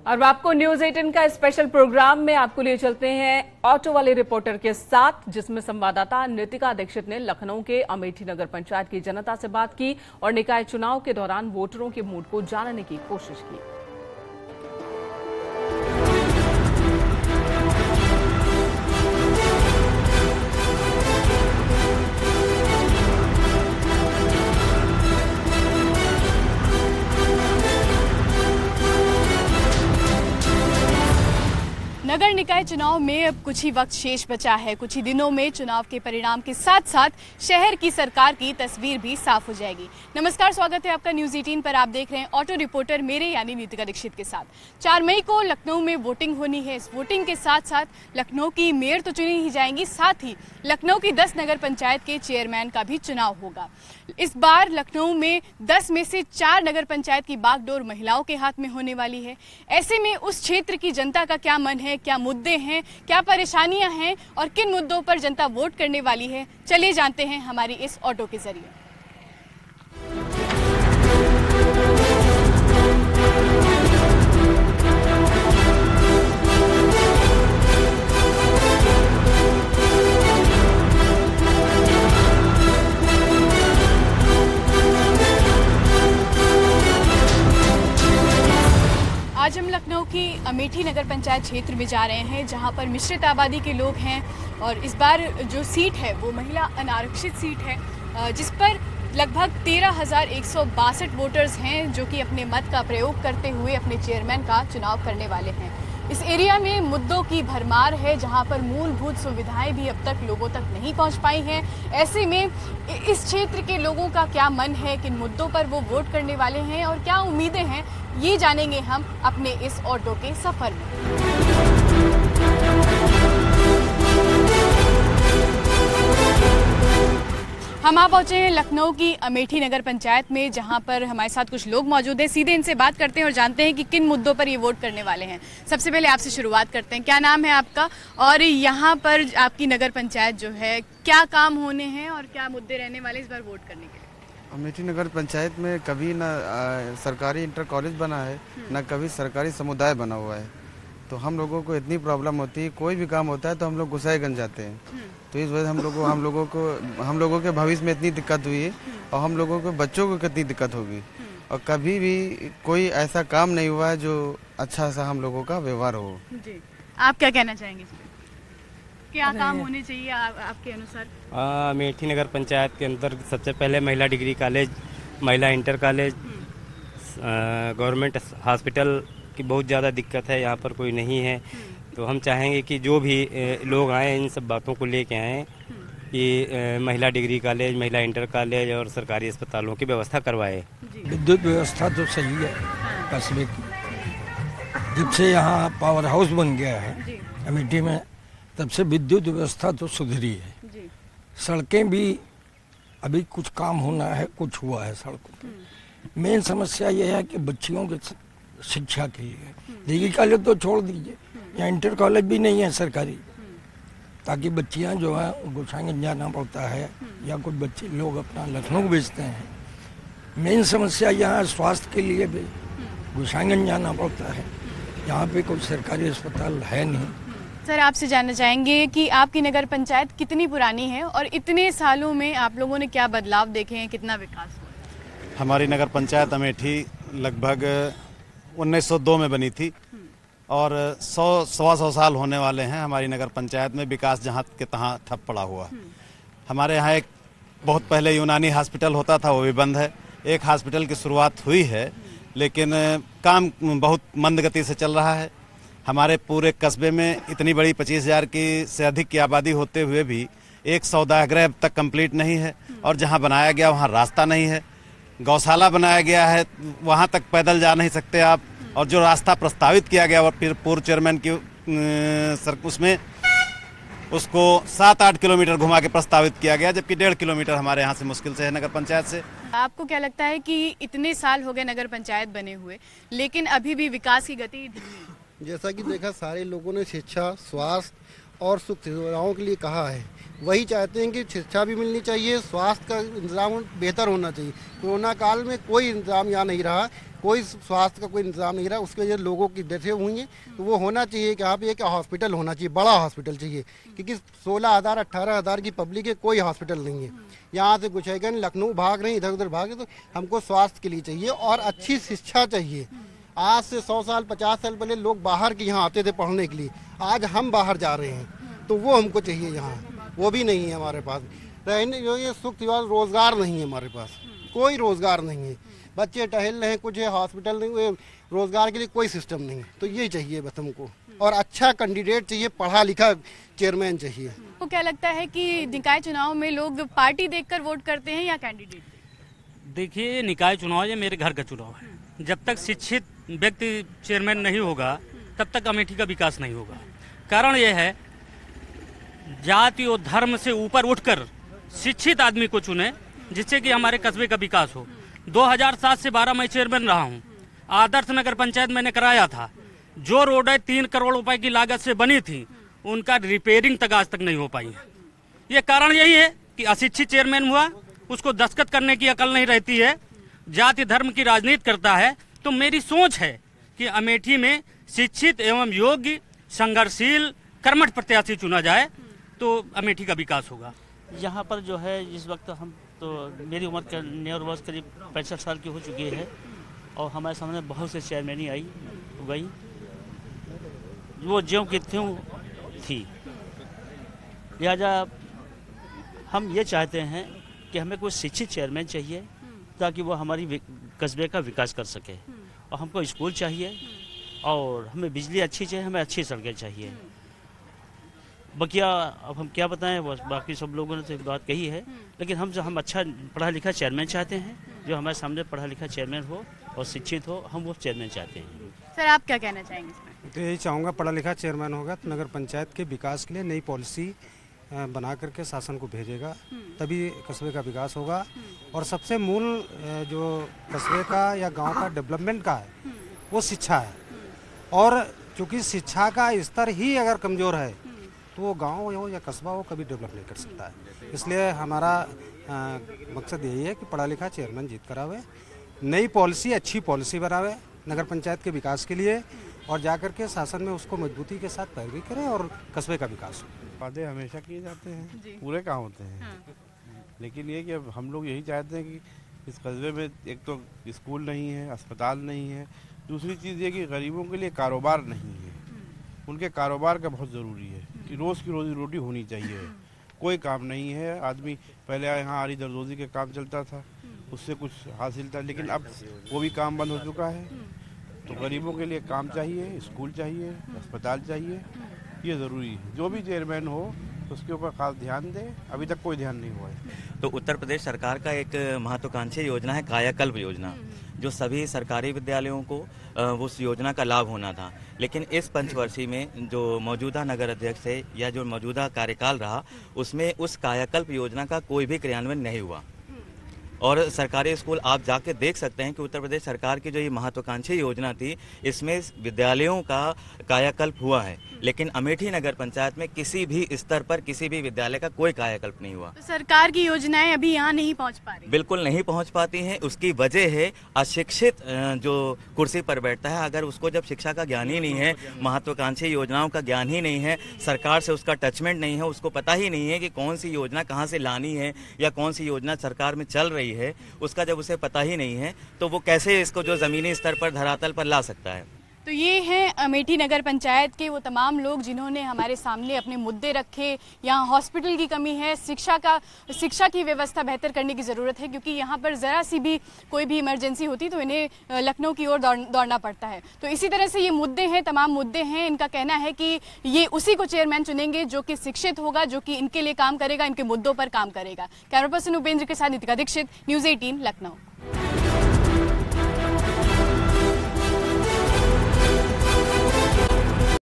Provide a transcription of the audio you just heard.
और आपको न्यूज 18 का स्पेशल प्रोग्राम में आपको लिए चलते हैं ऑटो वाले रिपोर्टर के साथ, जिसमें संवाददाता नितिका दीक्षित ने लखनऊ के अमेठी नगर पंचायत की जनता से बात की और निकाय चुनाव के दौरान वोटरों के मूड को जानने की कोशिश की। नगर निकाय चुनाव में अब कुछ ही वक्त शेष बचा है। कुछ ही दिनों में चुनाव के परिणाम के साथ साथ शहर की सरकार की तस्वीर भी साफ हो जाएगी। नमस्कार, स्वागत है आपका न्यूज 18 पर। आप देख रहे हैं ऑटो रिपोर्टर मेरे यानी नितिका दीक्षित के साथ। 4 मई को लखनऊ में वोटिंग होनी है। इस वोटिंग के साथ साथ लखनऊ की मेयर तो चुनी ही जाएंगी, साथ ही लखनऊ की 10 नगर पंचायत के चेयरमैन का भी चुनाव होगा। इस बार लखनऊ में 10 में से 4 नगर पंचायत की बागडोर महिलाओं के हाथ में होने वाली है। ऐसे में उस क्षेत्र की जनता का क्या मन है, क्या मुद्दे हैं, क्या परेशानियां हैं और किन मुद्दों पर जनता वोट करने वाली है, चलिए जानते हैं हमारी इस ऑटो के जरिए। आज हम लखनऊ की अमेठी नगर पंचायत क्षेत्र में जा रहे हैं, जहां पर मिश्रित आबादी के लोग हैं और इस बार जो सीट है वो महिला अनारक्षित सीट है, जिस पर लगभग 13,162 वोटर्स हैं जो कि अपने मत का प्रयोग करते हुए अपने चेयरमैन का चुनाव करने वाले हैं। इस एरिया में मुद्दों की भरमार है, जहां पर मूलभूत सुविधाएं भी अब तक लोगों तक नहीं पहुंच पाई हैं। ऐसे में इस क्षेत्र के लोगों का क्या मन है, किन मुद्दों पर वो वोट करने वाले हैं और क्या उम्मीदें हैं, ये जानेंगे हम अपने इस ऑटो के सफर में। हम आ पहुंचे हैं लखनऊ की अमेठी नगर पंचायत में, जहां पर हमारे साथ कुछ लोग मौजूद हैं। सीधे इनसे बात करते हैं और जानते हैं कि किन मुद्दों पर ये वोट करने वाले हैं। सबसे पहले आपसे शुरुआत करते हैं, क्या नाम है आपका और यहाँ पर आपकी नगर पंचायत जो है क्या काम होने हैं और क्या मुद्दे रहने वाले इस बार वोट करने के लिए? अमेठी नगर पंचायत में कभी ना सरकारी इंटर कॉलेज बना है, ना कभी सरकारी समुदाय बना हुआ है। तो हम लोगों को इतनी प्रॉब्लम होती है, कोई भी काम होता है तो हम लोग गुस्साएगंज जाते हैं। तो इस वजह से हम लोगों के भविष्य में इतनी दिक्कत हुई है और हम लोगों के बच्चों को कितनी दिक्कत होगी। और कभी भी कोई ऐसा काम नहीं हुआ है जो अच्छा सा हम लोगों का व्यवहार हो। जी, आप क्या कहना चाहेंगे? क्या काम होने चाहिए आपके अनुसार? अमेठी नगर पंचायत के अंदर सबसे पहले महिला डिग्री कॉलेज, महिला इंटर कॉलेज, गवर्नमेंट हॉस्पिटल की बहुत ज़्यादा दिक्कत है, यहाँ पर कोई नहीं है। तो हम चाहेंगे कि जो भी लोग आए इन सब बातों को लेके आएँ कि महिला डिग्री कॉलेज, महिला इंटर कॉलेज और सरकारी अस्पतालों की व्यवस्था करवाए। विद्युत व्यवस्था तो सही है कस्बे की। जब से यहाँ पावर हाउस बन गया है अमेठी में, तब से विद्युत व्यवस्था तो सुधरी है। सड़कें भी अभी कुछ काम होना है, कुछ हुआ है सड़कों पर। मेन समस्या यह है कि बच्चियों के शिक्षा के लिए डिग्री कॉलेज तो छोड़ दीजिए, यहाँ इंटर कॉलेज भी नहीं है सरकारी, ताकि बच्चियाँ जो है गोसाईगंज जाना पड़ता है या कुछ बच्चे लोग अपना लखनऊ भेजते हैं। मेन समस्या यहाँ स्वास्थ्य के लिए भी गोसाईगंज जाना पड़ता है, यहाँ पे कोई सरकारी अस्पताल है नहीं। सर, आपसे जानना चाहेंगे कि आपकी नगर पंचायत कितनी पुरानी है और इतने सालों में आप लोगों ने क्या बदलाव देखे हैं, कितना विकास हुआ? हमारी नगर पंचायत अमेठी लगभग 1902 में बनी थी और 100-125 साल होने वाले हैं हमारी नगर पंचायत में। विकास जहाँ के तहाँ ठप पड़ा हुआ। हमारे यहाँ एक बहुत पहले यूनानी हॉस्पिटल होता था, वो भी बंद है। एक हॉस्पिटल की शुरुआत हुई है, लेकिन काम बहुत मंद गति से चल रहा है। हमारे पूरे कस्बे में इतनी बड़ी 25,000 की से अधिक की आबादी होते हुए भी एक सौदागृह अब तक कंप्लीट नहीं है और जहाँ बनाया गया वहाँ रास्ता नहीं है। गौशाला बनाया गया है, वहाँ तक पैदल जा नहीं सकते आप। और जो रास्ता प्रस्तावित किया गया और फिर पूर्व चेयरमैन की उसमें उसको 7-8 किलोमीटर घुमा के प्रस्तावित किया गया, जबकि 1.5 किलोमीटर हमारे यहाँ से मुश्किल से है नगर पंचायत से। आपको क्या लगता है कि इतने साल हो गए नगर पंचायत बने हुए, लेकिन अभी भी विकास की गति धीमी है? जैसा कि देखा, सारे लोगों ने शिक्षा, स्वास्थ्य और सुख सुविधाओं के लिए कहा है। वही चाहते हैं कि शिक्षा भी मिलनी चाहिए, स्वास्थ्य का इंतजाम बेहतर होना चाहिए। कोरोना काल में कोई इंतजाम यहाँ नहीं रहा, कोई स्वास्थ्य का कोई इंतजाम नहीं रहा, उसकी वजह से लोगों की डेथें हुई हैं। तो वो होना चाहिए कि यहाँ पे एक हॉस्पिटल होना चाहिए, बड़ा हॉस्पिटल चाहिए, क्योंकि 16,000 18,000 की पब्लिक है, कोई हॉस्पिटल नहीं है। यहाँ से कुछ है लखनऊ भाग रहे हैं, इधर उधर भाग रहे, तो हमको स्वास्थ्य के लिए चाहिए और अच्छी शिक्षा चाहिए। आज से 100 साल 50 साल पहले लोग बाहर के यहाँ आते थे पढ़ने के लिए, आज हम बाहर जा रहे हैं, तो वो हमको चाहिए यहाँ, वो भी नहीं है हमारे पास। रहने जो ये सुख रोजगार नहीं है हमारे पास, कोई रोजगार नहीं है, बच्चे टहल रहे हैं, कुछ है हॉस्पिटल नहीं, रोजगार के लिए कोई सिस्टम नहीं। तो ये चाहिए बस हमको, और अच्छा कैंडिडेट चाहिए, पढ़ा लिखा चेयरमैन चाहिए। तो क्या लगता है कि निकाय चुनाव में लोग पार्टी देखकर वोट करते हैं या कैंडिडेट? देखिए, निकाय चुनाव ये मेरे घर का चुनाव है। जब तक शिक्षित व्यक्ति चेयरमैन नहीं होगा तब तक अमेठी का विकास नहीं होगा। कारण यह है, जाति और धर्म से ऊपर उठकर शिक्षित आदमी को चुने, जिससे कि हमारे कस्बे का विकास हो। 2007 से 12 मैं चेयरमैन रहा हूँ। आदर्श नगर पंचायत मैंने कराया था। जो रोडें 3 करोड़ रुपए की लागत से बनी थी, उनका रिपेयरिंग तक आज तक नहीं हो पाई है। ये कारण यही है कि अशिक्षित चेयरमैन हुआ, उसको दस्तखत करने की अकल नहीं रहती है, जाति धर्म की राजनीति करता है। तो मेरी सोच है कि अमेठी में शिक्षित एवं योग्य, संघर्षशील, कर्मठ प्रत्याशी चुना जाए तो अमेठी का विकास होगा। यहाँ पर जो है इस वक्त हम तो मेरी उम्र नियर वर्ष करीब 65 साल की हो चुकी है, और हमारे सामने बहुत से चेयरमैनी आई गई, वो ज्यों की त्यों थी। लिहाजा हम ये चाहते हैं कि हमें कोई शिक्षित चेयरमैन चाहिए, ताकि वो हमारी कस्बे का विकास कर सके। और हमको स्कूल चाहिए, और हमें बिजली अच्छी चाहिए, हमें अच्छी सड़कें चाहिए। बकिया अब हम क्या बताएं, बस बाकी सब लोगों ने तो बात कही है, लेकिन हम अच्छा पढ़ा लिखा चेयरमैन चाहते हैं, जो हमारे सामने पढ़ा लिखा चेयरमैन हो और शिक्षित हो, हम वो चेयरमैन चाहते हैं। सर, आप क्या कहना चाहेंगे इसमें? तो यही चाहूँगा, पढ़ा लिखा चेयरमैन होगा तो नगर पंचायत के विकास के लिए नई पॉलिसी बना करके शासन को भेजेगा, तभी कस्बे का विकास होगा। और सबसे मूल जो कस्बे का या गांव का डेवलपमेंट का है, वो शिक्षा है। और चूँकि शिक्षा का स्तर ही अगर कमज़ोर है, तो वो गांव हो या कस्बा हो कभी डेवलप नहीं कर सकता है। इसलिए हमारा मकसद यही है कि पढ़ा लिखा चेयरमैन जीत करावे, नई पॉलिसी, अच्छी पॉलिसी बनावे नगर पंचायत के विकास के लिए, और जाकर के शासन में उसको मजबूती के साथ पैरवी करें और कस्बे का विकास हो। वादे हमेशा किए जाते हैं, पूरे कहाँ होते हैं। लेकिन ये कि अब हम लोग यही चाहते हैं कि इस कस्बे में एक तो स्कूल नहीं है, अस्पताल नहीं है, दूसरी चीज़ ये कि गरीबों के लिए कारोबार नहीं है। उनके कारोबार का बहुत ज़रूरी है कि रोज़ की रोजी रोटी होनी चाहिए। कोई काम नहीं है, आदमी पहले यहाँ आरी दरदोजी के काम चलता था, उससे कुछ हासिल था, लेकिन अब वो भी काम बंद हो चुका है। तो गरीबों के लिए काम चाहिए, स्कूल चाहिए, अस्पताल चाहिए, ये ज़रूरी है। जो भी चेयरमैन हो उसके ऊपर खास ध्यान दे, अभी तक कोई ध्यान नहीं हुआ है। तो उत्तर प्रदेश सरकार का एक महत्वाकांक्षी योजना है कायाकल्प योजना, जो सभी सरकारी विद्यालयों को उस योजना का लाभ होना था। लेकिन इस पंचवर्षीय में जो मौजूदा नगर अध्यक्ष है या जो मौजूदा कार्यकाल रहा, उसमें उस कायाकल्प योजना का कोई भी क्रियान्वयन नहीं हुआ। और सरकारी स्कूल आप जाके देख सकते हैं कि उत्तर प्रदेश सरकार की जो ये महत्वाकांक्षी योजना थी, इसमें विद्यालयों का कायाकल्प हुआ है, लेकिन अमेठी नगर पंचायत में किसी भी स्तर पर किसी भी विद्यालय का कोई कायाकल्प नहीं हुआ। तो सरकार की योजनाएं अभी यहाँ नहीं पहुँच पा रही? बिल्कुल नहीं पहुँच पाती हैं। उसकी वजह है अशिक्षित जो कुर्सी पर बैठता है, अगर उसको जब शिक्षा का ज्ञान ही नहीं है, महत्वाकांक्षी योजनाओं का ज्ञान ही नहीं है, सरकार से उसका टचमेंट नहीं है, उसको पता ही नहीं है कि कौन सी योजना कहाँ से लानी है या कौन सी योजना सरकार में चल रही है, उसका जब उसे पता ही नहीं है, तो वो कैसे इसको जो जमीनी स्तर पर धरातल पर ला सकता है। तो ये हैं अमेठी नगर पंचायत के वो तमाम लोग जिन्होंने हमारे सामने अपने मुद्दे रखे। यहाँ हॉस्पिटल की कमी है, शिक्षा की व्यवस्था बेहतर करने की ज़रूरत है, क्योंकि यहाँ पर ज़रा सी भी कोई भी इमरजेंसी होती तो इन्हें लखनऊ की ओर दौड़ना पड़ता है। तो इसी तरह से ये मुद्दे हैं, तमाम मुद्दे हैं। इनका कहना है कि ये उसी को चेयरमैन चुनेंगे जो कि शिक्षित होगा, जो कि इनके लिए काम करेगा, इनके मुद्दों पर काम करेगा। कैमरा पर्सन उपेंद्र के साथ नितिका दीक्षित, न्यूज़ 18 लखनऊ।